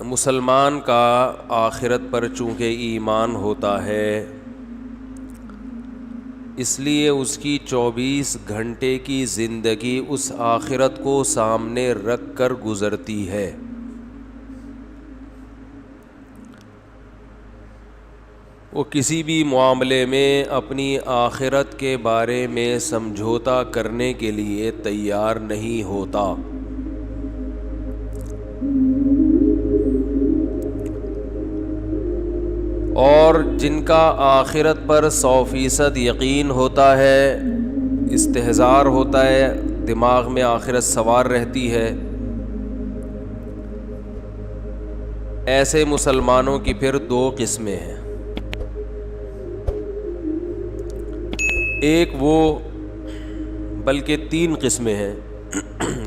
مسلمان کا آخرت پر چونکہ ایمان ہوتا ہے، اس لیے اس کی 24 گھنٹے کی زندگی اس آخرت کو سامنے رکھ کر گزرتی ہے۔ وہ کسی بھی معاملے میں اپنی آخرت کے بارے میں سمجھوتا کرنے کے لیے تیار نہیں ہوتا۔ اور جن کا آخرت پر 100% یقین ہوتا ہے، استحضار ہوتا ہے، دماغ میں آخرت سوار رہتی ہے، ایسے مسلمانوں کی پھر 2 قسمیں ہیں۔ ایک وہ، بلکہ 3 قسمیں ہیں۔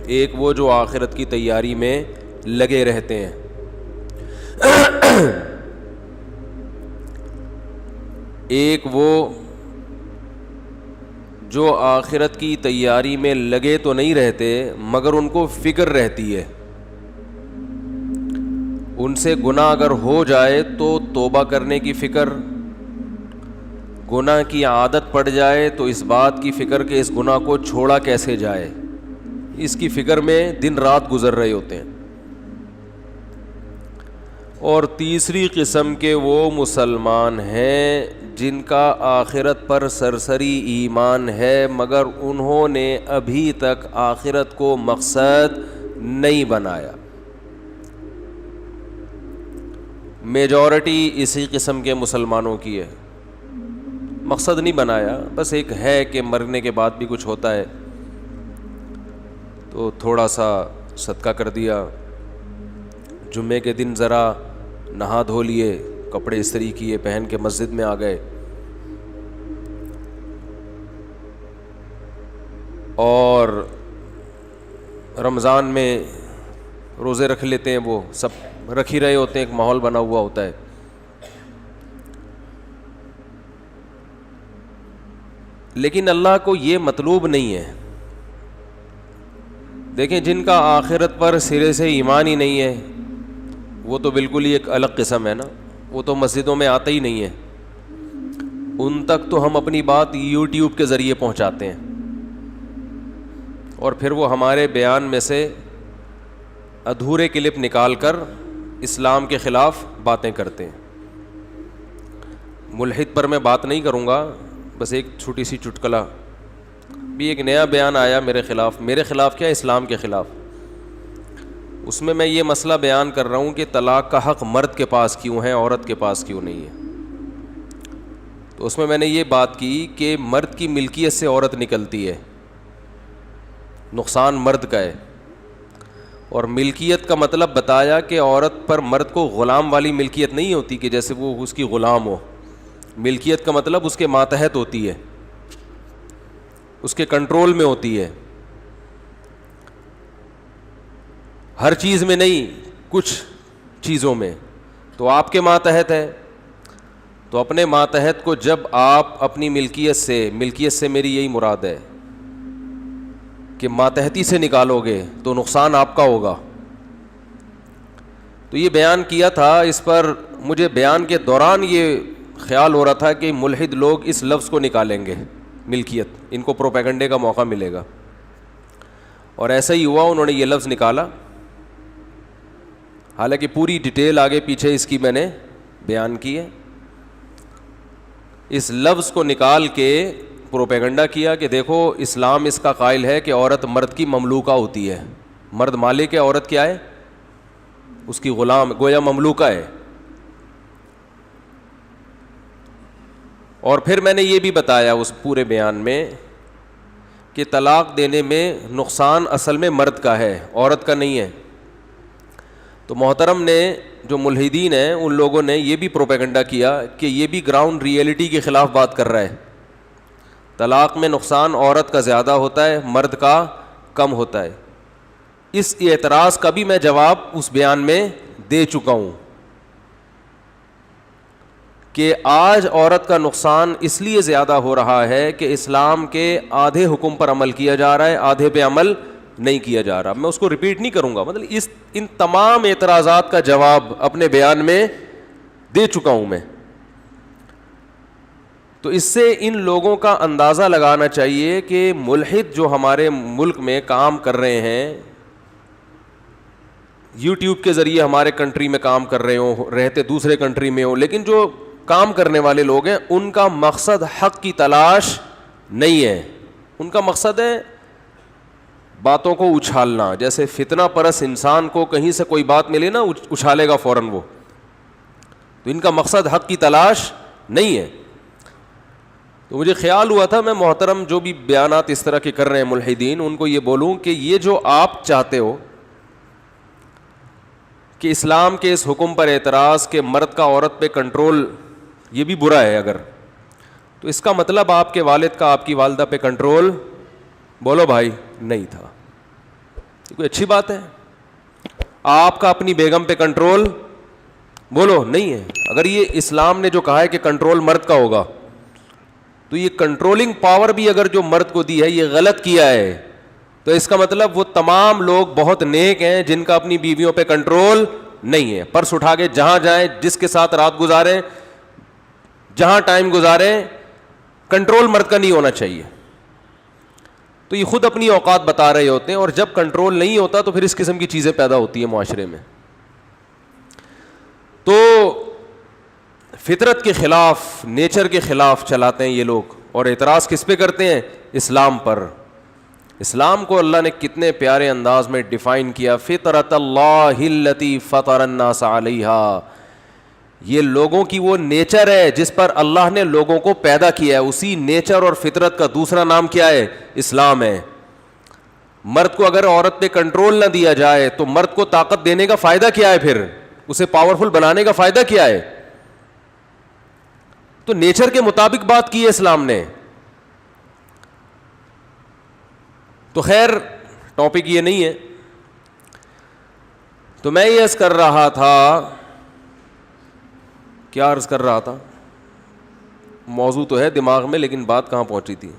ایک وہ جو آخرت کی تیاری میں لگے رہتے ہیں، ایک وہ جو آخرت کی تیاری میں لگے تو نہیں رہتے مگر ان کو فکر رہتی ہے، ان سے گناہ اگر ہو جائے تو توبہ کرنے کی فکر، گناہ کی عادت پڑ جائے تو اس بات کی فکر کہ اس گناہ کو چھوڑا کیسے جائے، اس کی فکر میں دن رات گزر رہے ہوتے ہیں۔ اور تیسری قسم کے وہ مسلمان ہیں جن کا آخرت پر سرسری ایمان ہے مگر انہوں نے ابھی تک آخرت کو مقصد نہیں بنایا۔ میجورٹی اسی قسم کے مسلمانوں کی ہے، مقصد نہیں بنایا، بس ایک ہے کہ مرنے کے بعد بھی کچھ ہوتا ہے تو تھوڑا سا صدقہ کر دیا، جمعے کے دن ذرا نہا دھو لیے، کپڑے استری کیے، پہن کے مسجد میں آ گئے، اور رمضان میں روزے رکھ لیتے ہیں، وہ سب رکھ ہی رہے ہوتے ہیں، ایک ماحول بنا ہوا ہوتا ہے۔ لیکن اللہ کو یہ مطلوب نہیں ہے۔ دیکھیں، جن کا آخرت پر سرے سے ایمان ہی نہیں ہے وہ تو بالکل ہی ایک الگ قسم ہے نا، وہ تو مسجدوں میں آتا ہی نہیں ہے، ان تک تو ہم اپنی بات یوٹیوب کے ذریعے پہنچاتے ہیں اور پھر وہ ہمارے بیان میں سے ادھورے کلپ نکال کر اسلام کے خلاف باتیں کرتے ہیں۔ ملحد پر میں بات نہیں کروں گا، بس ایک چھوٹی سی چٹکلا بھی، ایک نیا بیان آیا میرے خلاف کیا، اسلام کے خلاف۔ اس میں یہ مسئلہ بیان کر رہا ہوں کہ طلاق کا حق مرد کے پاس کیوں ہے، عورت کے پاس کیوں نہیں ہے۔ تو اس میں نے یہ بات کی کہ مرد کی ملکیت سے عورت نکلتی ہے، نقصان مرد کا ہے، اور ملکیت کا مطلب بتایا کہ عورت پر مرد کو غلام والی ملکیت نہیں ہوتی کہ جیسے وہ اس کی غلام ہو۔ ملکیت کا مطلب اس کے ماتحت ہوتی ہے، اس کے کنٹرول میں ہوتی ہے، ہر چیز میں نہیں، کچھ چیزوں میں تو آپ کے ماتحت ہے۔ تو اپنے ماتحت کو جب آپ اپنی ملکیت سے میری یہی مراد ہے کہ ماتحتی سے نکالو گے تو نقصان آپ کا ہوگا۔ تو یہ بیان کیا تھا، اس پر مجھے بیان کے دوران یہ خیال ہو رہا تھا کہ ملحد لوگ اس لفظ کو نکالیں گے، ملکیت، ان کو پروپیگنڈے کا موقع ملے گا، اور ایسا ہی ہوا، انہوں نے یہ لفظ نکالا۔ حالانکہ پوری ڈیٹیل آگے پیچھے اس کی میں نے بیان کی ہے۔ اس لفظ کو نکال کے پروپیگنڈا کیا کہ دیکھو اسلام اس کا قائل ہے کہ عورت مرد کی مملوکہ ہوتی ہے، مرد مالک ہے، عورت کیا ہے، اس کی غلام، گویا مملوکہ ہے۔ اور پھر میں نے یہ بھی بتایا اس پورے بیان میں کہ طلاق دینے میں نقصان اصل میں مرد کا ہے، عورت کا نہیں ہے۔ تو محترم نے، جو ملحدین ہیں، ان لوگوں نے یہ بھی پروپیگنڈا کیا کہ یہ بھی گراؤنڈ ریئلٹی کے خلاف بات کر رہا ہے، طلاق میں نقصان عورت کا زیادہ ہوتا ہے، مرد کا کم ہوتا ہے۔ اس اعتراض کا بھی میں جواب اس بیان میں دے چکا ہوں کہ آج عورت کا نقصان اس لیے زیادہ ہو رہا ہے کہ اسلام کے آدھے حکم پر عمل کیا جا رہا ہے، آدھے پہ عمل نہیں کیا جا رہا. میں اس کو ریپیٹ نہیں کروں گا, مطلب ان تمام اعتراضات کا جواب اپنے بیان میں دے چکا ہوں میں. تو اس سے ان لوگوں کا اندازہ لگانا چاہیے کہ ملحد جو ہمارے ملک میں کام کر رہے ہیں, یوٹیوب کے ذریعے ہمارے کنٹری میں کام کر رہے ہوں, رہتے دوسرے کنٹری میں ہوں, لیکن جو کام کرنے والے لوگ ہیں ان کا مقصد حق کی تلاش نہیں ہے. ان کا مقصد ہے باتوں کو اچھالنا. جیسے فتنہ پرست انسان کو کہیں سے کوئی بات ملے نا اچھالے گا فوراً وہ. تو ان کا مقصد حق کی تلاش نہیں ہے. تو مجھے خیال ہوا تھا میں محترم جو بھی بیانات اس طرح کے کر رہے ہیں ملحدین, ان کو یہ بولوں کہ یہ جو آپ چاہتے ہو کہ اسلام کے اس حکم پر اعتراض کہ مرد کا عورت پہ کنٹرول, یہ بھی برا ہے اگر, تو اس کا مطلب آپ کے والد کا آپ کی والدہ پہ کنٹرول, بولو بھائی, نہیں تھا. یہ کوئی اچھی بات ہے؟ آپ کا اپنی بیگم پہ کنٹرول, بولو, نہیں ہے. اگر یہ اسلام نے جو کہا ہے کہ کنٹرول مرد کا ہوگا, تو یہ کنٹرولنگ پاور بھی اگر جو مرد کو دی ہے یہ غلط کیا ہے, تو اس کا مطلب وہ تمام لوگ بہت نیک ہیں جن کا اپنی بیویوں پہ کنٹرول نہیں ہے. پرس اٹھا کے جہاں جائیں, جس کے ساتھ رات گزاریں, جہاں ٹائم گزاریں, کنٹرول مرد کا نہیں ہونا چاہیے. تو یہ خود اپنی اوقات بتا رہے ہوتے ہیں, اور جب کنٹرول نہیں ہوتا تو پھر اس قسم کی چیزیں پیدا ہوتی ہیں معاشرے میں. تو فطرت کے خلاف, نیچر کے خلاف چلاتے ہیں یہ لوگ, اور اعتراض کس پہ کرتے ہیں؟ اسلام پر. اسلام کو اللہ نے کتنے پیارے انداز میں ڈیفائن کیا, فطرت اللہ التی فطر الناس علیہا. یہ لوگوں کی وہ نیچر ہے جس پر اللہ نے لوگوں کو پیدا کیا ہے. اسی نیچر اور فطرت کا دوسرا نام کیا ہے؟ اسلام ہے. مرد کو اگر عورت پہ کنٹرول نہ دیا جائے تو مرد کو طاقت دینے کا فائدہ کیا ہے؟ پھر اسے پاورفل بنانے کا فائدہ کیا ہے؟ تو نیچر کے مطابق بات کی ہے اسلام نے. تو خیر ٹاپک یہ نہیں ہے. تو میں یہ عرض کر رہا تھا, کیا عرض کر رہا تھا, موضوع تو ہے دماغ میں لیکن بات کہاں پہنچی تھی.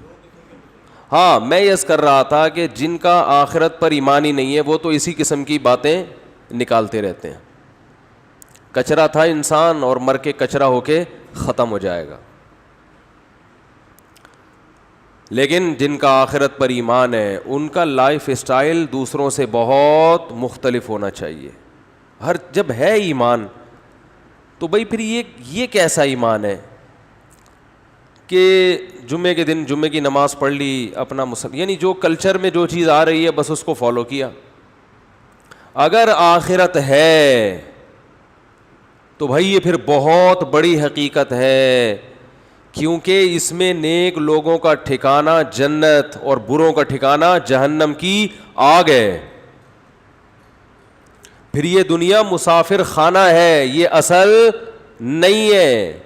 ہاں, میں یہ عرض کر رہا تھا کہ جن کا آخرت پر ایمان ہی نہیں ہے وہ تو اسی قسم کی باتیں نکالتے رہتے ہیں. کچرا تھا انسان اور مر کے کچرا ہو کے ختم ہو جائے گا. لیکن جن کا آخرت پر ایمان ہے ان کا لائف اسٹائل دوسروں سے بہت مختلف ہونا چاہیے. جب ہے ایمان تو بھائی پھر یہ کیسا ایمان ہے کہ جمعے کے دن جمعے کی نماز پڑھ لی, اپنا یعنی جو کلچر میں جو چیز آ رہی ہے بس اس کو فالو کیا. اگر آخرت ہے تو بھائی یہ پھر بہت بڑی حقیقت ہے, کیونکہ اس میں نیک لوگوں کا ٹھکانہ جنت اور بروں کا ٹھکانہ جہنم کی آگ ہے. پھر یہ دنیا مسافر خانہ ہے, یہ اصل نہیں ہے.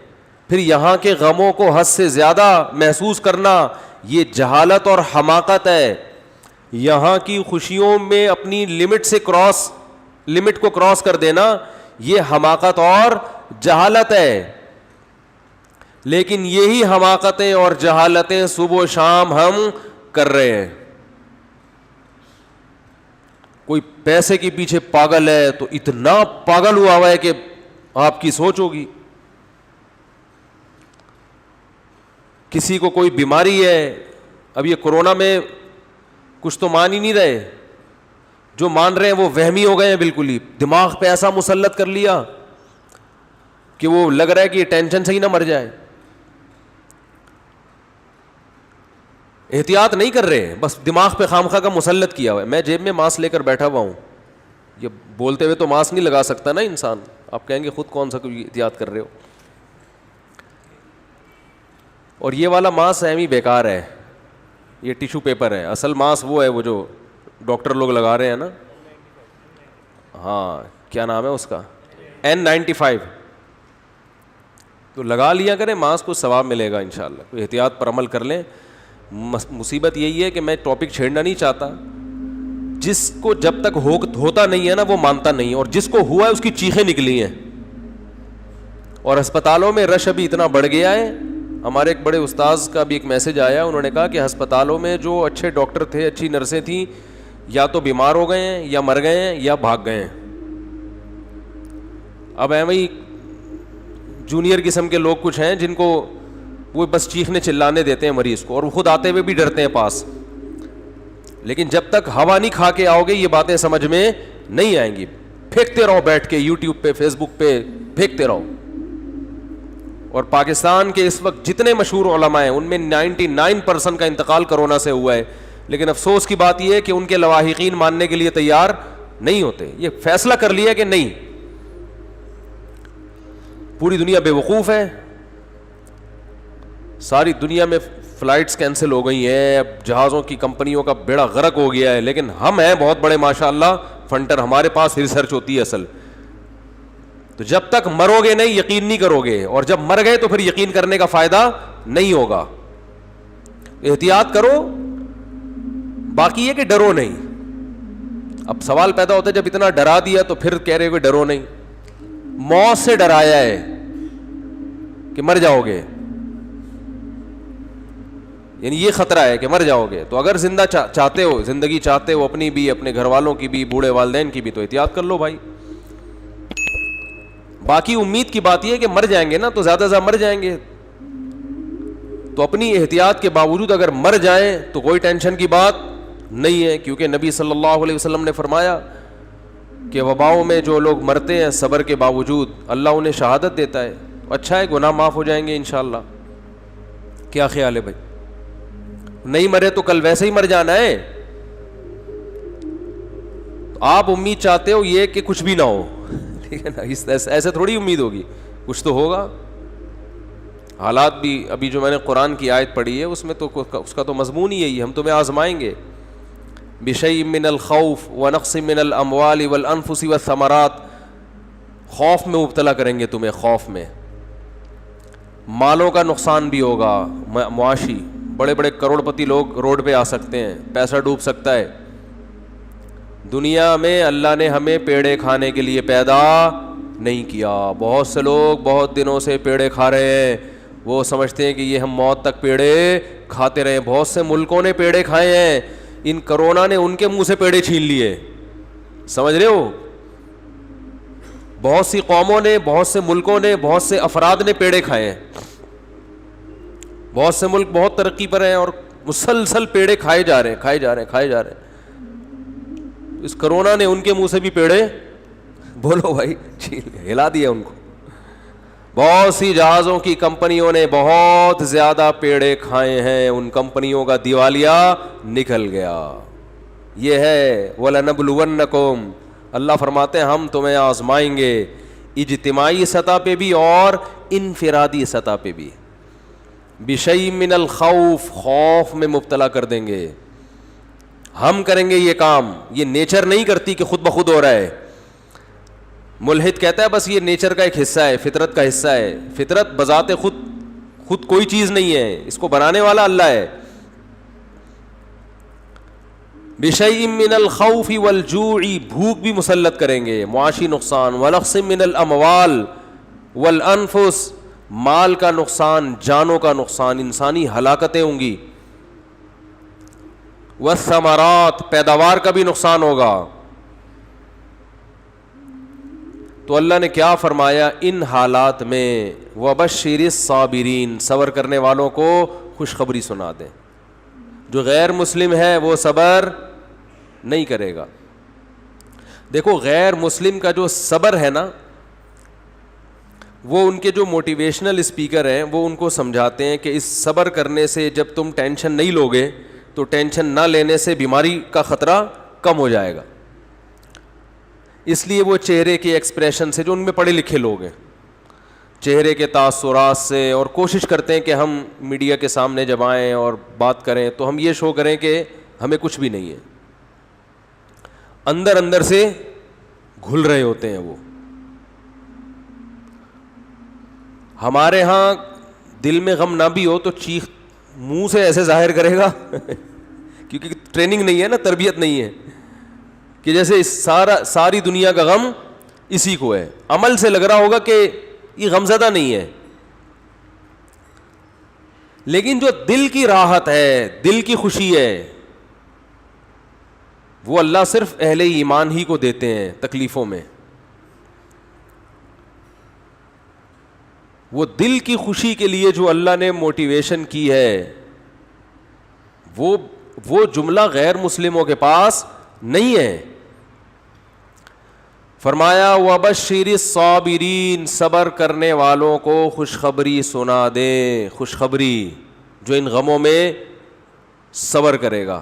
پھر یہاں کے غموں کو حد سے زیادہ محسوس کرنا یہ جہالت اور حماقت ہے. یہاں کی خوشیوں میں اپنی لمٹ کو کراس کر دینا یہ حماقت اور جہالت ہے. لیکن یہی حماقتیں اور جہالتیں صبح و شام ہم کر رہے ہیں. کوئی پیسے کے پیچھے پاگل ہے تو اتنا پاگل ہوا ہے کہ آپ کی سوچ ہوگی. کسی کو کوئی بیماری ہے, اب یہ کورونا میں کچھ تو مان ہی نہیں رہے, جو مان رہے ہیں وہ وہمی ہو گئے ہیں بالکل ہی. دماغ پہ ایسا مسلط کر لیا کہ وہ لگ رہا ہے کہ یہ ٹینشن سے ہی نہ مر جائے. احتیاط نہیں کر رہے, بس دماغ پہ خامخواہ کا مسلط کیا ہوا ہے. میں جیب میں ماسک لے کر بیٹھا ہوا ہوں, یہ بولتے ہوئے تو ماسک نہیں لگا سکتا نا انسان. آپ کہیں گے خود کون سا کوئی احتیاط کر رہے ہو. اور یہ والا ماسک سیمی بیکار ہے, یہ ٹیشو پیپر ہے. اصل ماسک وہ ہے وہ جو ڈاکٹر لوگ لگا رہے ہیں نا, ہاں کیا نام ہے اس کا, N95. تو لگا لیا کریں ماسک, کو ثواب ملے گا انشاءاللہ. کوئی احتیاط پر عمل کر لیں. مصیبت یہی ہے کہ میں ٹاپک چھیڑنا نہیں چاہتا. جس کو جب تک ہوتا نہیں ہے نا وہ مانتا نہیں, اور جس کو ہوا ہے اس کی چیخیں نکلی ہیں. اور ہسپتالوں میں رش ابھی اتنا بڑھ گیا ہے. ہمارے ایک بڑے استاذ کا بھی ایک میسج آیا, انہوں نے کہا کہ ہسپتالوں میں جو اچھے ڈاکٹر تھے, اچھی نرسیں تھیں, یا تو بیمار ہو گئے ہیں یا مر گئے ہیں یا بھاگ گئے ہیں. اب ایویں ہی جونیئر قسم کے لوگ کچھ ہیں جن کو وہ بس چیخنے چلانے دیتے ہیں مریض کو, اور وہ خود آتے ہوئے بھی ڈرتے ہیں پاس. لیکن جب تک ہوا نہیں کھا کے آؤ گے یہ باتیں سمجھ میں نہیں آئیں گی. پھینکتے رہو بیٹھ کے یوٹیوب پہ, فیس بک پہ پھینکتے رہو. اور پاکستان کے اس وقت جتنے مشہور علماء ہیں ان میں 99% کا انتقال کرونا سے ہوا ہے, لیکن افسوس کی بات یہ ہے کہ ان کے لواحقین ماننے کے لیے تیار نہیں ہوتے. یہ فیصلہ کر لیا کہ نہیں, پوری دنیا بے وقوف ہے, ساری دنیا میں فلائٹس کینسل ہو گئی ہیں, اب جہازوں کی کمپنیوں کا بیڑا غرق ہو گیا ہے, لیکن ہم ہیں بہت بڑے ماشاءاللہ فنٹر, ہمارے پاس ریسرچ ہوتی ہے اصل. تو جب تک مرو گے نہیں یقین نہیں کرو گے, اور جب مر گئے تو پھر یقین کرنے کا فائدہ نہیں ہوگا. احتیاط کرو, باقی یہ کہ ڈرو نہیں. اب سوال پیدا ہوتا ہے جب اتنا ڈرا دیا تو پھر کہہ رہے ہو کہ ڈرو نہیں. موت سے ڈرایا ہے کہ مر جاؤ گے, یعنی یہ خطرہ ہے کہ مر جاؤ گے. تو اگر زندہ چاہتے ہو, زندگی چاہتے ہو اپنی بھی, اپنے گھر والوں کی بھی, بوڑھے والدین کی بھی, تو احتیاط کر لو بھائی. باقی امید کی بات یہ ہے کہ مر جائیں گے نا, تو زیادہ سے زیادہ مر جائیں گے, تو اپنی احتیاط کے باوجود اگر مر جائیں تو کوئی ٹینشن کی بات نہیں ہے, کیونکہ نبی صلی اللہ علیہ وسلم نے فرمایا کہ وباؤں میں جو لوگ مرتے ہیں صبر کے باوجود اللہ انہیں شہادت دیتا ہے. اچھا ہے, گناہ معاف ہو جائیں گے انشاءاللہ. کیا خیال ہے بھائی؟ نہیں مرے تو کل ویسے ہی مر جانا ہے. آپ امید چاہتے ہو یہ کہ کچھ بھی نہ ہو, ٹھیک ہے نا, ایسے تھوڑی امید ہوگی, کچھ تو ہوگا. حالات بھی ابھی جو میں نے قرآن کی آیت پڑھی ہے اس میں تو اس کا تو مضمون ہی یہی ہے, ہم تمہیں آزمائیں گے. بشیء من الخوف ونقص من الاموال والانفس والثمرات, خوف میں مبتلا کریں گے تمہیں, خوف میں مالوں کا نقصان بھی ہوگا معاشی. بڑے بڑے کروڑ پتی لوگ روڈ پہ آ سکتے ہیں, پیسہ ڈوب سکتا ہے. دنیا میں اللہ نے ہمیں پیڑے کھانے کے لیے پیدا نہیں کیا. بہت سے لوگ بہت دنوں سے پیڑے کھا رہے ہیں, وہ سمجھتے ہیں کہ یہ ہم موت تک پیڑے کھاتے رہے. بہت سے ملکوں نے پیڑے کھائے ہیں, ان کرونا نے ان کے منہ سے پیڑے چھین لیے, سمجھ رہے ہو. بہت سی قوموں نے, بہت سے ملکوں نے, بہت سے افراد نے پیڑے کھائے ہیں. بہت سے ملک بہت ترقی پر ہیں اور مسلسل پیڑے کھائے جا رہے ہیں. اس کرونا نے ان کے منہ سے بھی پیڑے, بولو بھائی, ہلا دیا ان کو. بہت سی جہازوں کی کمپنیوں نے بہت زیادہ پیڑے کھائے ہیں, ان کمپنیوں کا دیوالیہ نکل گیا. یہ ہے وَلَنَبْلُوَنَّكُمْ, اللہ فرماتے ہیں ہم تمہیں آزمائیں گے, اجتماعی سطح پہ بھی اور انفرادی سطح پہ بھی. بشیء من الخوف, خوف میں مبتلا کر دیں گے. ہم کریں گے یہ کام, یہ نیچر نہیں کرتی کہ خود بخود ہو رہا ہے. ملحد کہتا ہے بس یہ نیچر کا ایک حصہ ہے, فطرت کا حصہ ہے. فطرت بذات خود کوئی چیز نہیں ہے, اس کو بنانے والا اللہ ہے. بشیء من الخوف والجوع, بھوک بھی مسلط کریں گے, معاشی نقصان. ونقص من الاموال والانفس, مال کا نقصان, جانوں کا نقصان, انسانی ہلاکتیں ہوں گی. والثمرات, پیداوار کا بھی نقصان ہوگا. تو اللہ نے کیا فرمایا ان حالات میں, وبشر الصابرین, صبر کرنے والوں کو خوشخبری سنا دیں. جو غیر مسلم ہے وہ صبر نہیں کرے گا. دیکھو غیر مسلم کا جو صبر ہے نا, وہ ان کے جو موٹیویشنل اسپیکر ہیں وہ ان کو سمجھاتے ہیں کہ اس صبر کرنے سے جب تم ٹینشن نہیں لوگے تو ٹینشن نہ لینے سے بیماری کا خطرہ کم ہو جائے گا. اس لیے وہ چہرے کے ایکسپریشن سے, جو ان میں پڑھے لکھے لوگ ہیں, چہرے کے تاثرات سے, اور کوشش کرتے ہیں کہ ہم میڈیا کے سامنے جب آئیں اور بات کریں تو ہم یہ شو کریں کہ ہمیں کچھ بھی نہیں ہے. اندر اندر سے گھل رہے ہوتے ہیں وہ. ہمارے ہاں دل میں غم نہ بھی ہو تو چیخ منہ سے ایسے ظاہر کرے گا کیونکہ ٹریننگ نہیں ہے نا, تربیت نہیں ہے, کہ جیسے ساری دنیا کا غم اسی کو ہے. عمل سے لگ رہا ہوگا کہ یہ غمزدہ نہیں ہے, لیکن جو دل کی راحت ہے, دل کی خوشی ہے, وہ اللہ صرف اہل ایمان ہی کو دیتے ہیں تکلیفوں میں. وہ دل کی خوشی کے لیے جو اللہ نے موٹیویشن کی ہے وہ جملہ غیر مسلموں کے پاس نہیں ہے. فرمایا وَبَشِّرِ الصَّابِرِينَ، صبر کرنے والوں کو خوشخبری سنا دیں، خوشخبری جو ان غموں میں صبر کرے گا.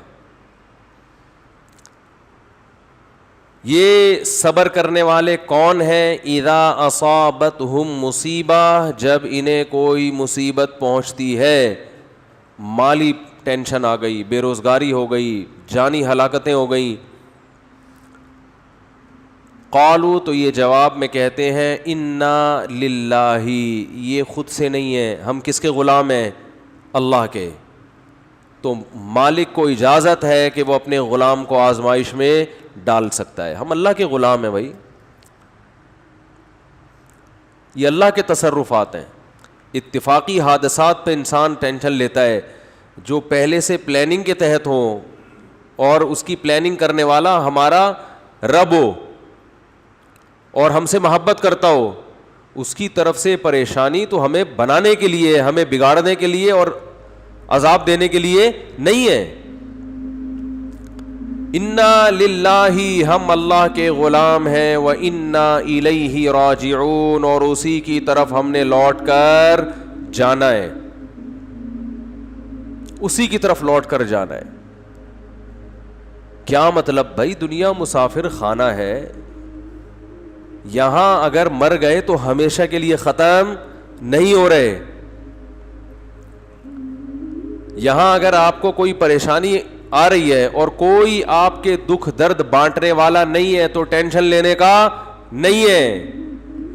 یہ صبر کرنے والے کون ہیں؟ اذا اصابتہم مصیبہ، جب انہیں کوئی مصیبت پہنچتی ہے، مالی ٹینشن آ گئی، بے روزگاری ہو گئی، جانی ہلاکتیں ہو گئیں. قالوا، تو یہ جواب میں کہتے ہیں انا للہ، یہ خود سے نہیں ہے، ہم کس کے غلام ہیں؟ اللہ کے. تو مالک کو اجازت ہے کہ وہ اپنے غلام کو آزمائش میں ڈال سکتا ہے. ہم اللہ کے غلام ہیں بھائی، یہ اللہ کے تصرفات ہیں. اتفاقی حادثات پہ انسان ٹینشن لیتا ہے، جو پہلے سے پلاننگ کے تحت ہوں اور اس کی پلاننگ کرنے والا ہمارا رب ہو اور ہم سے محبت کرتا ہو، اس کی طرف سے پریشانی تو ہمیں بنانے کے لیے، ہمیں بگاڑنے کے لیے اور عذاب دینے کے لیے نہیں ہے. انا للہ، ہم اللہ کے غلام ہیں، وَإِنَّا إِلَيْهِ رَاجِعُونَ، اور اسی کی طرف ہم نے لوٹ کر جانا ہے، اسی کی طرف لوٹ کر جانا ہے. کیا مطلب بھائی؟ دنیا مسافر خانہ ہے، یہاں اگر مر گئے تو ہمیشہ کے لیے ختم نہیں ہو رہے. یہاں اگر آپ کو کوئی پریشانی آ رہی ہے اور کوئی آپ کے دکھ درد بانٹنے والا نہیں ہے تو ٹینشن لینے کا نہیں ہے،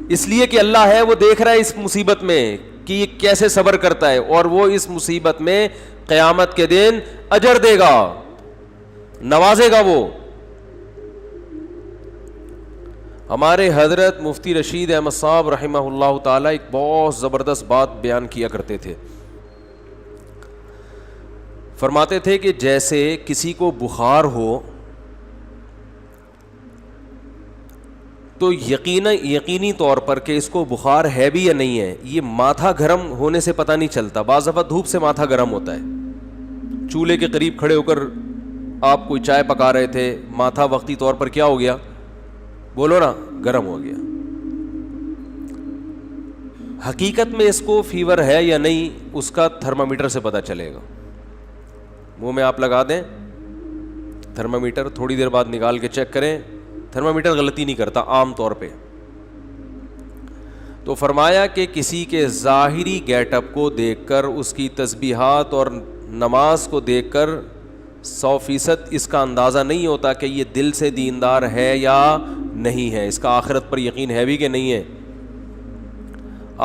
اس لیے کہ اللہ ہے، وہ دیکھ رہا ہے اس مصیبت میں کہ یہ کیسے صبر کرتا ہے، اور وہ اس مصیبت میں قیامت کے دن اجر دے گا، نوازے گا. وہ ہمارے حضرت مفتی رشید احمد صاحب رحمہ اللہ تعالی ایک بہت زبردست بات بیان کیا کرتے تھے. فرماتے تھے کہ جیسے کسی کو بخار ہو تو یقینی طور پر کہ اس کو بخار ہے بھی یا نہیں ہے، یہ ماتھا گرم ہونے سے پتہ نہیں چلتا. بعض دفعہ دھوپ سے ماتھا گرم ہوتا ہے، چولہے کے قریب کھڑے ہو کر آپ کوئی چائے پکا رہے تھے، ماتھا وقتی طور پر کیا ہو گیا؟ بولو نا، گرم ہو گیا. حقیقت میں اس کو فیور ہے یا نہیں، اس کا تھرمامیٹر سے پتہ چلے گا. منہ میں آپ لگا دیں تھرمامیٹر، تھوڑی دیر بعد نکال کے چیک کریں، تھرمامیٹر غلطی نہیں کرتا عام طور پہ. تو فرمایا کہ کسی کے ظاہری گیٹ اپ کو دیکھ کر، اس کی تسبیحات اور نماز کو دیکھ کر 100% اس کا اندازہ نہیں ہوتا کہ یہ دل سے دیندار ہے یا نہیں ہے، اس کا آخرت پر یقین ہے بھی کہ نہیں ہے.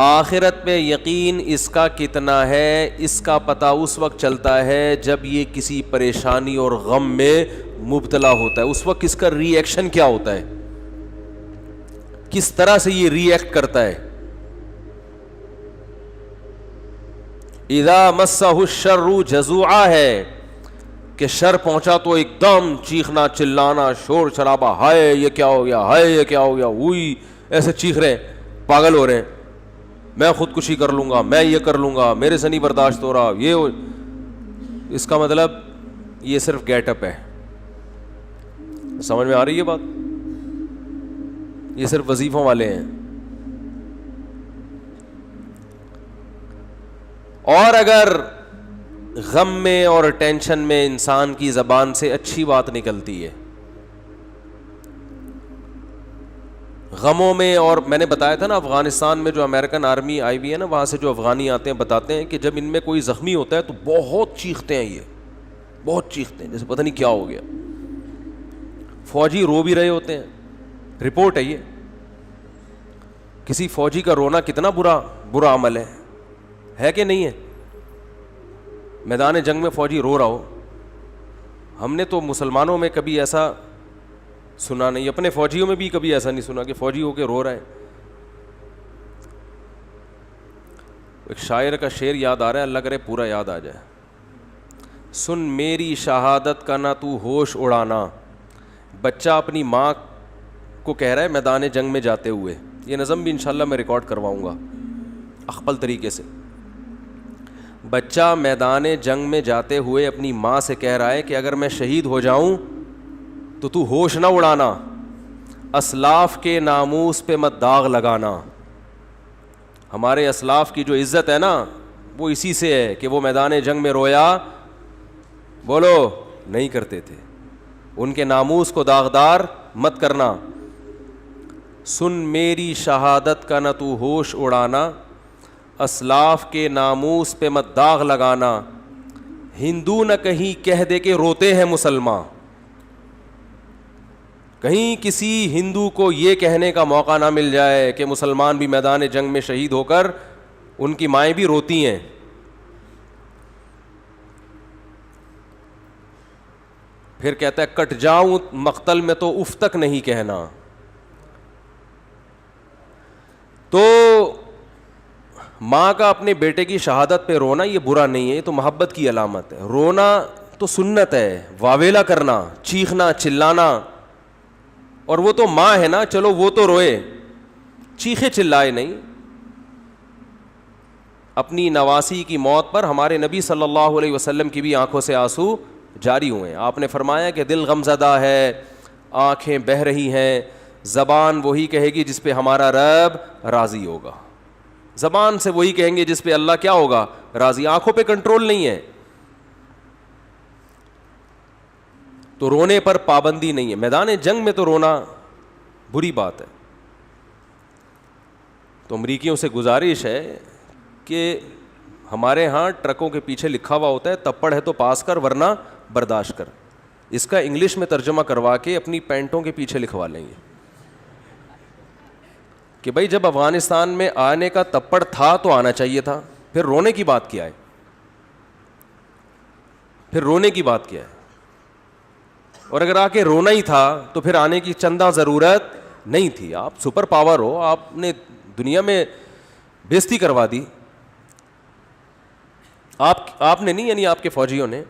آخرت میں یقین اس کا کتنا ہے، اس کا پتہ اس وقت چلتا ہے جب یہ کسی پریشانی اور غم میں مبتلا ہوتا ہے. اس وقت اس کا ری ایکشن کیا ہوتا ہے، کس طرح سے یہ ری ایکٹ کرتا ہے. اذا مسہ الشر جزوعا ہے کہ شر پہنچا تو ایک دم چیخنا چلانا شور شرابہ، ہائے یہ کیا ہو گیا، ہائے یہ کیا ہو گیا، وہی ایسے چیخ رہے ہیں، پاگل ہو رہے ہیں، میں خودکشی کر لوں گا، میں یہ کر لوں گا، میرے سے نہیں برداشت ہو رہا، یہ اس کا مطلب یہ صرف گیٹ اپ ہے. سمجھ میں آ رہی ہے بات؟ یہ صرف وظیفوں والے ہیں. اور اگر غم میں اور ٹینشن میں انسان کی زبان سے اچھی بات نکلتی ہے، غموں میں، اور میں نے بتایا تھا نا افغانستان میں جو امریکن آرمی آئی ہوئی ہے نا، وہاں سے جو افغانی آتے ہیں بتاتے ہیں کہ جب ان میں کوئی زخمی ہوتا ہے تو بہت چیختے ہیں، یہ بہت چیختے ہیں جیسے پتہ نہیں کیا ہو گیا. فوجی رو بھی رہے ہوتے ہیں، رپورٹ ہے یہ. کسی فوجی کا رونا کتنا برا عمل ہے کہ نہیں ہے؟ میدان جنگ میں فوجی رو رہا ہو، ہم نے تو مسلمانوں میں کبھی ایسا سنا نہیں، اپنے فوجیوں میں بھی کبھی ایسا نہیں سنا کہ فوجی ہو کے رو رہا ہے. ایک شاعر کا شعر یاد آ رہا ہے، اللہ کرے پورا یاد آ جائے. سن میری شہادت کا نہ تو ہوش اڑانا، بچہ اپنی ماں کو کہہ رہا ہے میدان جنگ میں جاتے ہوئے, یہ نظم بھی انشاءاللہ میں ریکارڈ کرواؤں گا اخپل طریقے سے. بچہ میدان جنگ میں جاتے ہوئے اپنی ماں سے کہہ رہا ہے کہ اگر میں شہید ہو جاؤں تو ہوش نہ اڑانا, اسلاف کے ناموس پہ مت داغ لگانا. ہمارے اسلاف کی جو عزت ہے نا وہ اسی سے ہے کہ وہ میدان جنگ میں رویا بولو نہیں کرتے تھے. ان کے ناموس کو داغدار مت کرنا. سن میری شہادت کا نہ تو ہوش اڑانا, اسلاف کے ناموس پہ مت داغ لگانا. ہندو نہ کہیں کہہ دے کہ روتے ہیں مسلمان, کہیں کسی ہندو کو یہ کہنے کا موقع نہ مل جائے کہ مسلمان بھی میدان جنگ میں شہید ہو کر ان کی مائیں بھی روتی ہیں. پھر کہتا ہے کٹ جاؤں مقتل میں تو اف تک نہیں کہنا. تو ماں کا اپنے بیٹے کی شہادت پہ رونا یہ برا نہیں ہے, یہ تو محبت کی علامت ہے. رونا تو سنت ہے, واویلا کرنا, چیخنا, چلانا, اور وہ تو ماں ہے نا, چلو وہ تو روئے, چیخے چلائے نہیں. اپنی نواسی کی موت پر ہمارے نبی صلی اللہ علیہ وسلم کی بھی آنکھوں سے آنسو جاری ہوئے. آپ نے فرمایا کہ دل غمزدہ ہے, آنکھیں بہہ رہی ہیں, زبان وہی کہے گی جس پہ ہمارا رب راضی ہوگا. زبان سے وہی کہیں گے جس پہ اللہ کیا ہوگا راضی. آنکھوں پہ کنٹرول نہیں ہے تو رونے پر پابندی نہیں ہے. میدان جنگ میں تو رونا بری بات ہے. تو امریکیوں سے گزارش ہے کہ ہمارے ہاں ٹرکوں کے پیچھے لکھا ہوا ہوتا ہے تپڑ ہے تو پاس کر ورنہ برداشت کر. اس کا انگلش میں ترجمہ کروا کے اپنی پینٹوں کے پیچھے لکھوا لیں گے کہ بھائی جب افغانستان میں آنے کا تپڑ تھا تو آنا چاہیے تھا, پھر رونے کی بات کیا ہے, پھر رونے کی بات کیا ہے. اور اگر آ کے رونا ہی تھا تو پھر آنے کی چندہ ضرورت نہیں تھی. آپ سپر پاور ہو, آپ نے دنیا میں بےزتی کروا دی. آپ نے نہیں, یعنی آپ کے فوجیوں نے.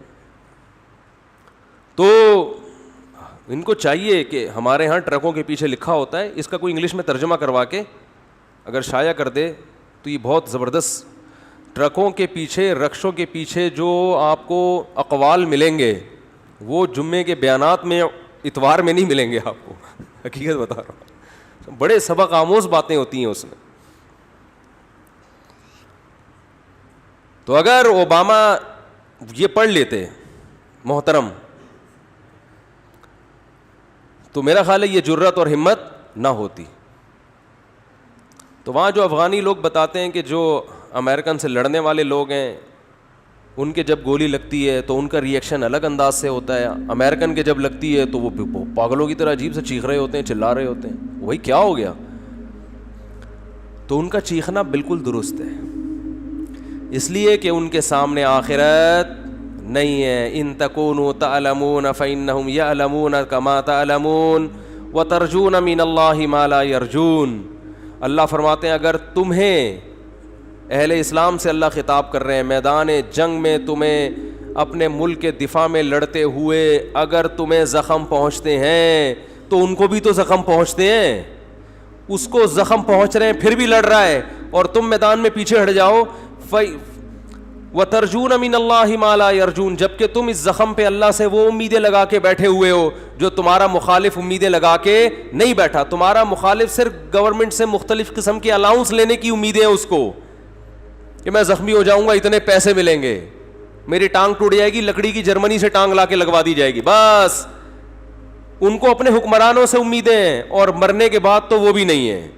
تو ان کو چاہیے کہ ہمارے ہاں ٹرکوں کے پیچھے لکھا ہوتا ہے, اس کا کوئی انگلش میں ترجمہ کروا کے اگر شائع کر دے تو یہ بہت زبردست. ٹرکوں کے پیچھے, رکشوں کے پیچھے جو آپ کو اقوال ملیں گے وہ جمعے کے بیانات میں, اتوار میں نہیں ملیں گے آپ کو. حقیقت بتا رہا ہوں, بڑے سبق آموز باتیں ہوتی ہیں اس میں. تو اگر اوباما یہ پڑھ لیتے محترم تو میرا خیال ہے یہ جرت اور ہمت نہ ہوتی. تو وہاں جو افغانی لوگ بتاتے ہیں کہ جو امریکن سے لڑنے والے لوگ ہیں ان کے جب گولی لگتی ہے تو ان کا ریئیکشن الگ انداز سے ہوتا ہے, امریکن کے جب لگتی ہے تو وہ پاگلوں کی طرح عجیب سے چیخ رہے ہوتے ہیں, چلا رہے ہوتے ہیں, وہی کیا ہو گیا. تو ان کا چیخنا بالکل درست ہے, اس لیے کہ ان کے سامنے آخرت نہیں ہے. ان تکونوا تعلمون فإنهم يعلمون كما تعلمون وترجون من الله ما لا يرجون. اللہ فرماتے ہیں اگر تمہیں, اہل اسلام سے اللہ خطاب کر رہے ہیں, میدان جنگ میں تمہیں اپنے ملک کے دفاع میں لڑتے ہوئے اگر تمہیں زخم پہنچتے ہیں تو ان کو بھی تو زخم پہنچتے ہیں. اس کو زخم پہنچ رہے ہیں پھر بھی لڑ رہا ہے اور تم میدان میں پیچھے ہٹ جاؤ. وَتَرْجُونَ مِنَ اللَّهِ مَا لَا يَرْجُونَ, جبکہ تم اس زخم پہ اللہ سے وہ امیدیں لگا کے بیٹھے ہوئے ہو جو تمہارا مخالف امیدیں لگا کے نہیں بیٹھا. تمہارا مخالف صرف گورنمنٹ سے مختلف قسم کے الاؤنس لینے کی امیدیں ہیں اس کو, کہ میں زخمی ہو جاؤں گا اتنے پیسے ملیں گے, میری ٹانگ ٹوٹ جائے گی لکڑی کی جرمنی سے ٹانگ لا کے لگوا دی جائے گی, بس. ان کو اپنے حکمرانوں سے امیدیں ہیں اور مرنے کے بعد تو وہ بھی نہیں ہے.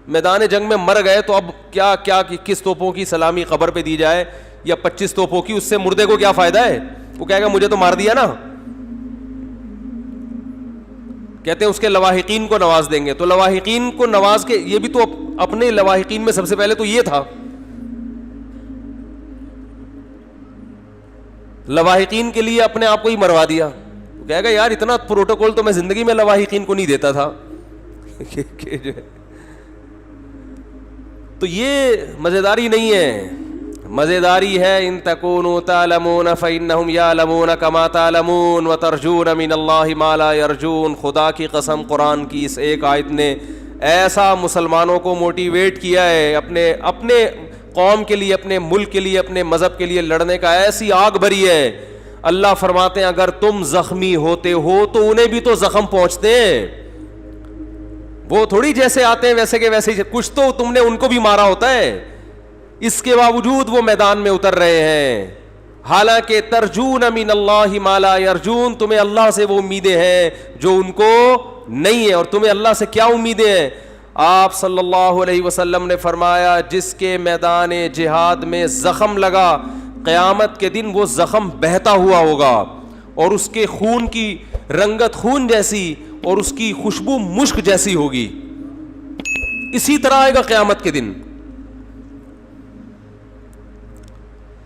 میدان جنگ میں مر گئے تو اب کیا کس توپوں کی سلامی قبر پہ دی جائے یا 25 توپوں کی, اس سے مردے کو کیا فائدہ ہے. وہ کہے گا مجھے تو مار دیا نا. کہتے ہیں اس کے لواحقین کو نواز دیں گے. تو لواحقین کو نواز کے, یہ بھی تو اپنے لواحقین میں سب سے پہلے تو یہ تھا, لواحقین کے لیے اپنے آپ کو ہی مروا دیا. کہے گا یار اتنا پروٹوکول تو میں زندگی میں لواحقین کو نہیں دیتا تھا. تو یہ مزیداری نہیں ہے. مزیداری ہے ان تکونوا تعلمون فإنهم يعلمون كما تعلمون وترجون من اللہ ما لا يرجون. خدا کی قسم قرآن کی اس ایک آیت نے ایسا مسلمانوں کو موٹیویٹ کیا ہے اپنے قوم کے لیے, اپنے ملک کے لیے, اپنے مذہب کے لیے لڑنے کا, ایسی آگ بھری ہے. اللہ فرماتے ہیں اگر تم زخمی ہوتے ہو تو انہیں بھی تو زخم پہنچتے ہیں, وہ تھوڑی جیسے آتے ہیں ویسے کہ ویسے, کچھ تو تم نے ان کو بھی مارا ہوتا ہے. اس کے باوجود وہ میدان میں اتر رہے ہیں. حالانکہ ترجون من اللہ ما لا یرجون, تمہیں اللہ سے وہ امیدیں ہیں جو ان کو نہیں ہے. اور تمہیں اللہ سے کیا امیدیں ہیں؟ آپ صلی اللہ علیہ وسلم نے فرمایا جس کے میدان جہاد میں زخم لگا, قیامت کے دن وہ زخم بہتا ہوا ہوگا اور اس کے خون کی رنگت خون جیسی اور اس کی خوشبو مشک جیسی ہوگی. اسی طرح آئے گا قیامت کے دن.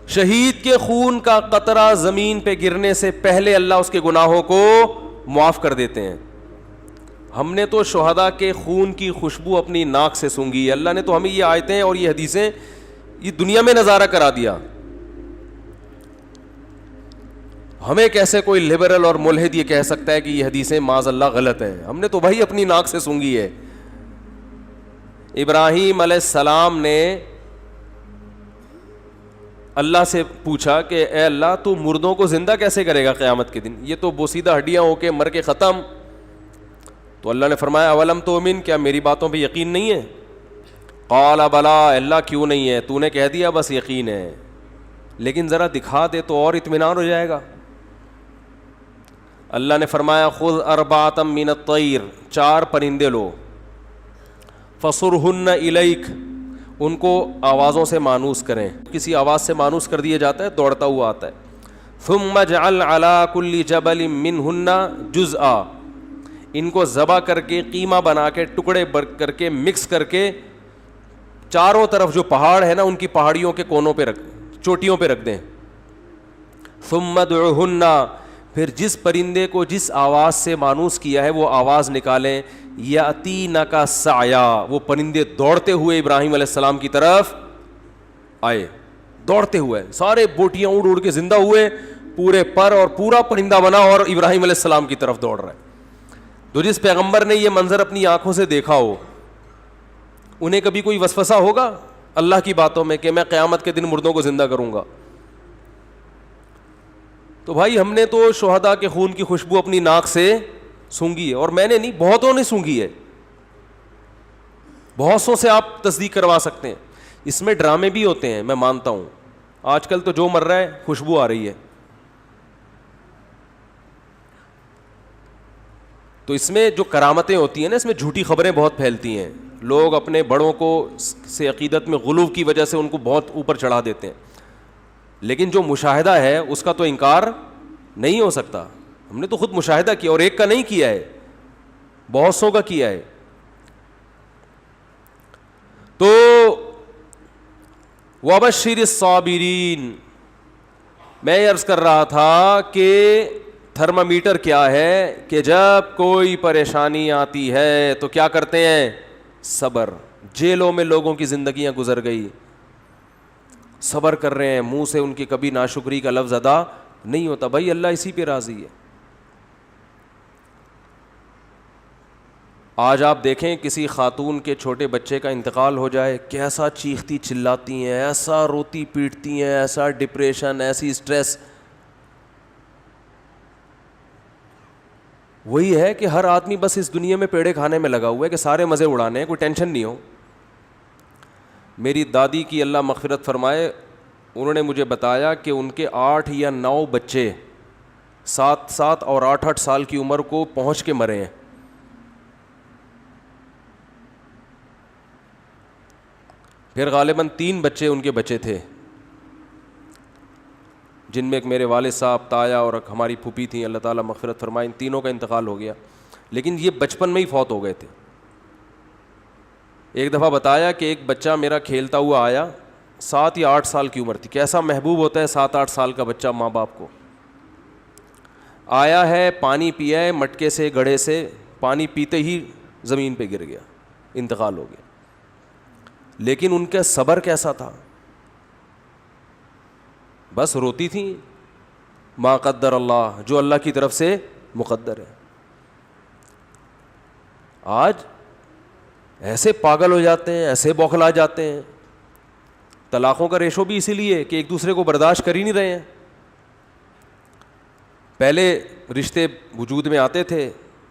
شہید کے خون کا قطرہ زمین پہ گرنے سے پہلے اللہ اس کے گناہوں کو معاف کر دیتے ہیں. ہم نے تو شہداء کے خون کی خوشبو اپنی ناک سے سونگھی. اللہ نے تو ہمیں یہ آیتیں اور یہ حدیثیں یہ دنیا میں نظارہ کرا دیا. ہمیں کیسے کوئی لبرل اور ملحد یہ کہہ سکتا ہے کہ یہ حدیثیں معاذ اللہ غلط ہیں؟ ہم نے تو بھائی اپنی ناک سے سونگھی ہے. ابراہیم علیہ السلام نے اللہ سے پوچھا کہ اے اللہ تو مردوں کو زندہ کیسے کرے گا قیامت کے دن؟ یہ تو بوسیدہ ہڈیاں ہو کے مر کے ختم. تو اللہ نے فرمایا اولم تؤمن, کیا میری باتوں پہ یقین نہیں ہے؟ قال بلا, اللہ کیوں نہیں ہے, تو نے کہہ دیا بس یقین ہے, لیکن ذرا دکھا دے تو اور اطمینان ہو جائے گا. اللہ نے فرمایا خذ اربعۃ من الطیر, 4 پرندے لو, فصرہن الیک, ان کو آوازوں سے مانوس کریں. کسی آواز سے مانوس کر دیا جاتا ہے دوڑتا ہوا آتا ہے. ثم اجعل علی کل جبل منہن جزءا, ان کو ذبح کر کے قیمہ بنا کے ٹکڑے کر کے مکس کر کے چاروں طرف جو پہاڑ ہے نا ان کی پہاڑیوں کے کونوں پہ چوٹیوں پہ رکھ دیں. ثم ادعوہن, پھر جس پرندے کو جس آواز سے مانوس کیا ہے وہ آواز نکالیں. یاتینک سعیا, وہ پرندے دوڑتے ہوئے ابراہیم علیہ السلام کی طرف آئے, دوڑتے ہوئے, سارے بوٹیاں اڑ اڑ کے زندہ ہوئے, پورے پر اور پورا پرندہ بنا اور ابراہیم علیہ السلام کی طرف دوڑ رہا ہے. تو جس پیغمبر نے یہ منظر اپنی آنکھوں سے دیکھا ہو, انہیں کبھی کوئی وسوسہ ہوگا اللہ کی باتوں میں کہ میں قیامت کے دن مردوں کو زندہ کروں گا؟ تو بھائی ہم نے تو شہداء کے خون کی خوشبو اپنی ناک سے سونگھی ہے, اور میں نے نہیں, بہتوں نے سونگھی ہے. بہت سو سے آپ تصدیق کروا سکتے ہیں. اس میں ڈرامے بھی ہوتے ہیں, میں مانتا ہوں. آج کل تو جو مر رہا ہے خوشبو آ رہی ہے. تو اس میں جو کرامتیں ہوتی ہیں نا, اس میں جھوٹی خبریں بہت پھیلتی ہیں. لوگ اپنے بڑوں کو سے عقیدت میں غلو کی وجہ سے ان کو بہت اوپر چڑھا دیتے ہیں, لیکن جو مشاہدہ ہے اس کا تو انکار نہیں ہو سکتا. ہم نے تو خود مشاہدہ کیا, اور ایک کا نہیں کیا ہے, بہت سو کا کیا ہے. تو وبشر الصابرین, میں عرض کر رہا تھا کہ تھرمامیٹر کیا ہے کہ جب کوئی پریشانی آتی ہے تو کیا کرتے ہیں؟ صبر. جیلوں میں لوگوں کی زندگیاں گزر گئی, صبر کر رہے ہیں, منہ سے ان کی کبھی ناشکری کا لفظ ادا نہیں ہوتا. بھائی اللہ اسی پہ راضی ہے. آج آپ دیکھیں کسی خاتون کے چھوٹے بچے کا انتقال ہو جائے, کیسا چیختی چلاتی ہیں, ایسا روتی پیٹتی ہیں, ایسا ڈپریشن, ایسی اسٹریس. وہی ہے کہ ہر آدمی بس اس دنیا میں پیڑے کھانے میں لگا ہوا ہے کہ سارے مزے اڑانے ہیں, کوئی ٹینشن نہیں ہو. میری دادی کی اللہ مغفرت فرمائے, انہوں نے مجھے بتایا کہ ان کے 8 یا 9 بچے 7 اور 8 سال کی عمر کو پہنچ کے مرے ہیں. پھر غالباً 3 بچے ان کے بچے تھے, جن میں ایک میرے والد صاحب, تایا اور ایک ہماری پھوپھی تھیں, اللہ تعالیٰ مغفرت فرمائے. ان تینوں کا انتقال ہو گیا, لیکن یہ بچپن میں ہی فوت ہو گئے تھے. ایک دفعہ بتایا کہ ایک بچہ میرا کھیلتا ہوا آیا, 7 یا 8 سال کی عمر تھی. کیسا محبوب ہوتا ہے 7-8 سال کا بچہ ماں باپ کو. آیا ہے, پانی پیا ہے مٹکے سے, گڑھے سے, پانی پیتے ہی زمین پہ گر گیا, انتقال ہو گیا. لیکن ان کا صبر کیسا تھا, بس روتی تھیں ما قدر اللہ، جو اللہ کی طرف سے مقدر ہے. آج ایسے پاگل ہو جاتے ہیں، ایسے بوکھلا جاتے ہیں. طلاقوں کا ریشو بھی اسی لیے کہ ایک دوسرے کو برداشت کر ہی نہیں رہے ہیں. پہلے رشتے وجود میں آتے تھے،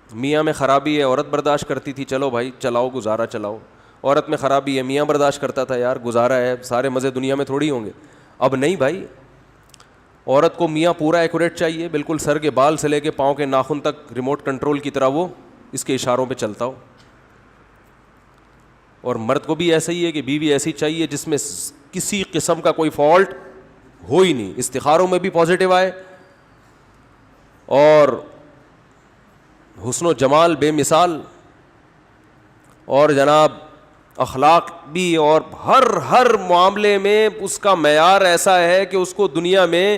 میاں میں خرابی ہے عورت برداشت کرتی تھی، چلو بھائی چلاؤ گزارا چلاؤ. عورت میں خرابی ہے میاں برداشت کرتا تھا، یار گزارا ہے، سارے مزے دنیا میں تھوڑی ہوں گے. اب نہیں بھائی، عورت کو میاں پورا ایکوریٹ چاہیے، بالکل سر کے بال سے لے کے پاؤں کے ناخن تک ریموٹ کنٹرول کی طرح وہ اس کے اشاروں پہ چلتا ہو. اور مرد کو بھی ایسا ہی ہے کہ بیوی ایسی چاہیے جس میں کسی قسم کا کوئی فالٹ ہو ہی نہیں، استخاروں میں بھی پازیٹیو آئے اور حسن و جمال بے مثال، اور جناب اخلاق بھی، اور ہر معاملے میں اس کا معیار ایسا ہے کہ اس کو دنیا میں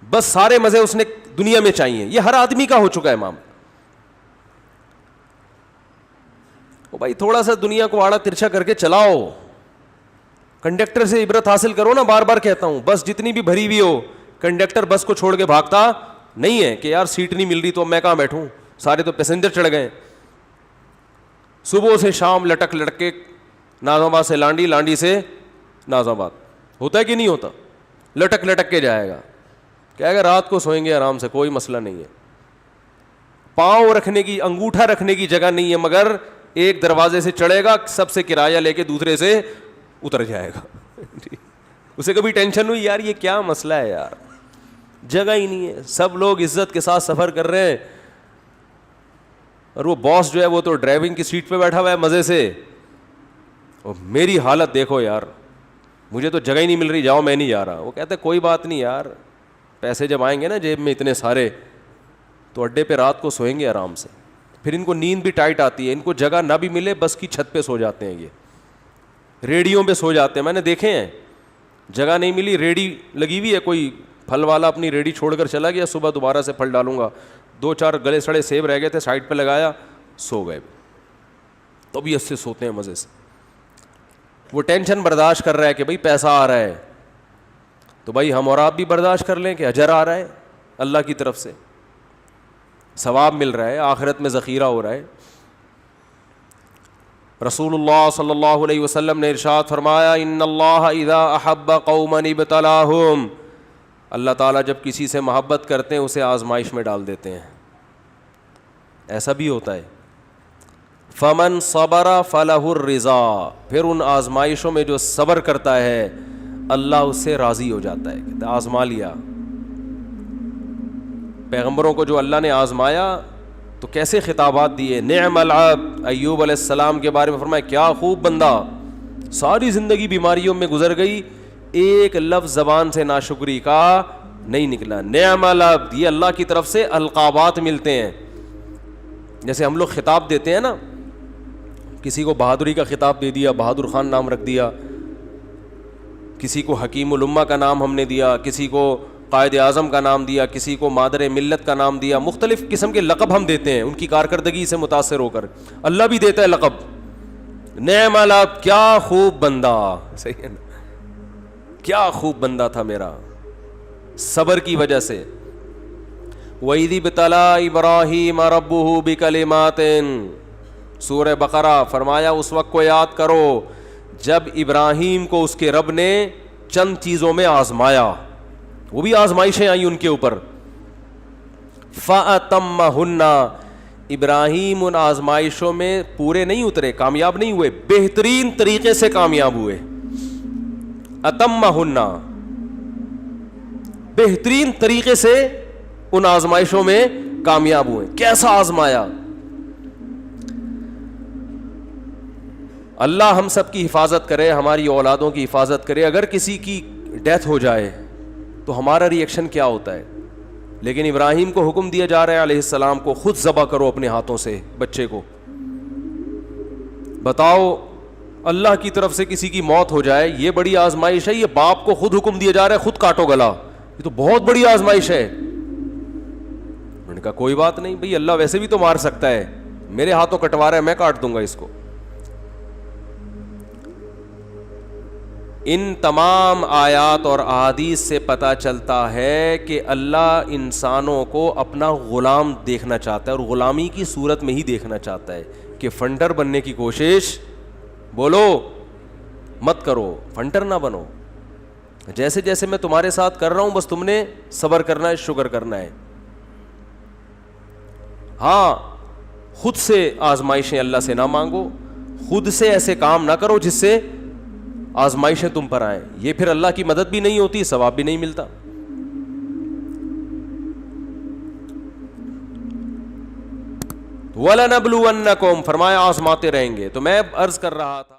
بس سارے مزے اس نے دنیا میں چاہیے. یہ ہر آدمی کا ہو چکا ہے معاملہ. بھائی تھوڑا سا دنیا کو آڑا ترچھا کر کے چلاؤ. کنڈکٹر سے عبرت حاصل کرو نا، بار بار کہتا ہوں. بس جتنی بھی بھری ہوئی ہو، کنڈکٹر بس کو چھوڑ کے بھاگتا نہیں ہے کہ یار سیٹ نہیں مل رہی تو میں کہاں بیٹھوں، سارے تو پیسنجر چڑھ گئے. صبح سے شام لٹک کے ناظم آباد سے لانڈی، لانڈی سے ناظم آباد. ہوتا ہے کہ نہیں ہوتا؟ لٹک کے جائے گا. کیا کہ رات کو سوئیں گے آرام سے، کوئی مسئلہ نہیں ہے. پاؤں رکھنے کی، انگوٹھا رکھنے کی جگہ نہیں ہے، مگر ایک دروازے سے چڑھے گا، سب سے کرایہ لے کے دوسرے سے اتر جائے گا. اسے کبھی ٹینشن ہوئی یار یہ کیا مسئلہ ہے یار، جگہ ہی نہیں ہے. سب لوگ عزت کے ساتھ سفر کر رہے ہیں، اور وہ باس جو ہے وہ تو ڈرائیونگ کی سیٹ پہ بیٹھا ہوا ہے مزے سے. اور میری حالت دیکھو یار، مجھے تو جگہ ہی نہیں مل رہی، جاؤ میں نہیں جا رہا. وہ کہتے کوئی بات نہیں یار، پیسے جب آئیں گے نا جیب میں اتنے سارے تو اڈے پہ رات کو سوئیں گے آرام سے. پھر ان کو نیند بھی ٹائٹ آتی ہے، ان کو جگہ نہ بھی ملے بس کی چھت پہ سو جاتے ہیں، یہ ریڑیوں پہ سو جاتے ہیں. میں نے دیکھے ہیں، جگہ نہیں ملی، ریڑی لگی ہوئی ہے، کوئی پھل والا اپنی ریڑی چھوڑ کر چلا گیا، صبح دوبارہ سے پھل ڈالوں گا، 2-4 گلے سڑے سیب رہ گئے تھے سائڈ پہ لگایا، سو گئے. طبیعت سے سوتے ہیں مزے سے. وہ ٹینشن برداشت کر رہا ہے کہ بھائی پیسہ آ رہا ہے، تو بھائی ہم اور آپ بھی برداشت کر لیں کہ اجر آ رہا ہے اللہ کی طرف سے، ثواب مل رہا ہے، آخرت میں ذخیرہ ہو رہا ہے. رسول اللہ صلی اللہ علیہ وسلم نے ارشاد فرمایا ان اللہ اذا احب قوما ابتلاہم، اللہ تعالیٰ جب کسی سے محبت کرتے ہیں اسے آزمائش میں ڈال دیتے ہیں. ایسا بھی ہوتا ہے. فمن صبر فلہ الرضا، پھر ان آزمائشوں میں جو صبر کرتا ہے اللہ اس سے راضی ہو جاتا ہے. کہتے آزما لیا. پیغمبروں کو جو اللہ نے آزمایا تو کیسے خطابات دیے. نعم العبد، ایوب علیہ السلام کے بارے میں فرمایا کیا خوب بندہ، ساری زندگی بیماریوں میں گزر گئی، ایک لفظ زبان سے ناشکری کا نہیں نکلا. نعم العبد، یہ اللہ کی طرف سے القابات ملتے ہیں. جیسے ہم لوگ خطاب دیتے ہیں نا، کسی کو بہادری کا خطاب دے دیا، بہادر خان نام رکھ دیا، کسی کو حکیم الامہ کا نام ہم نے دیا، کسی کو قائد اعظم کا نام دیا، کسی کو مادر ملت کا نام دیا. مختلف قسم کے لقب ہم دیتے ہیں ان کی کارکردگی سے متاثر ہو کر. اللہ بھی دیتا ہے لقب. نعم العبد، کیا خوب بندہ، صحیح ہے نا، کیا خوب بندہ تھا میرا، صبر کی وجہ سے. وَإِذِ ابْتَلَىٰ إِبْرَاهِيمَ رَبُّهُ بِكَلِمَاتٍ، سورہ بقرہ. فرمایا اس وقت کو یاد کرو جب ابراہیم کو اس کے رب نے چند چیزوں میں آزمایا، وہ بھی آزمائشیں آئیں ان کے اوپر. فَأَتَمَّهُنَّ، ابراہیم ان آزمائشوں میں پورے نہیں اترے، کامیاب نہیں ہوئے، بہترین طریقے سے کامیاب ہوئے. اتمہن، بہترین طریقے سے ان آزمائشوں میں کامیاب ہوئے. کیسا آزمایا؟ اللہ ہم سب کی حفاظت کرے، ہماری اولادوں کی حفاظت کرے. اگر کسی کی ڈیتھ ہو جائے تو ہمارا ریئیکشن کیا ہوتا ہے؟ لیکن ابراہیم کو حکم دیا جا رہا ہے علیہ السلام کو، خود ذبح کرو اپنے ہاتھوں سے بچے کو. بتاؤ اللہ کی طرف سے کسی کی موت ہو جائے، یہ بڑی آزمائش ہے. یہ باپ کو خود حکم دیا جا رہا ہے خود کاٹو گلا، یہ تو بہت بڑی آزمائش ہے. انہوں نے کہا کوئی بات نہیں بھئی، اللہ ویسے بھی تو مار سکتا ہے، میرے ہاتھوں کٹوا رہا ہے، میں کاٹ دوں گا اس کو. ان تمام آیات اور احادیث سے پتہ چلتا ہے کہ اللہ انسانوں کو اپنا غلام دیکھنا چاہتا ہے، اور غلامی کی صورت میں ہی دیکھنا چاہتا ہے کہ فنڈر بننے کی کوشش بولو مت کرو، فنڈر نہ بنو. جیسے جیسے میں تمہارے ساتھ کر رہا ہوں بس تم نے صبر کرنا ہے، شکر کرنا ہے. ہاں خود سے آزمائشیں اللہ سے نہ مانگو، خود سے ایسے کام نہ کرو جس سے آزمائشیں تم پر آئیں، یہ پھر اللہ کی مدد بھی نہیں ہوتی، ثواب بھی نہیں ملتا. وَلَنَبْلُوَنَّكُمْ فرمایا آزماتے رہیں گے. تو میں عرض کر رہا تھا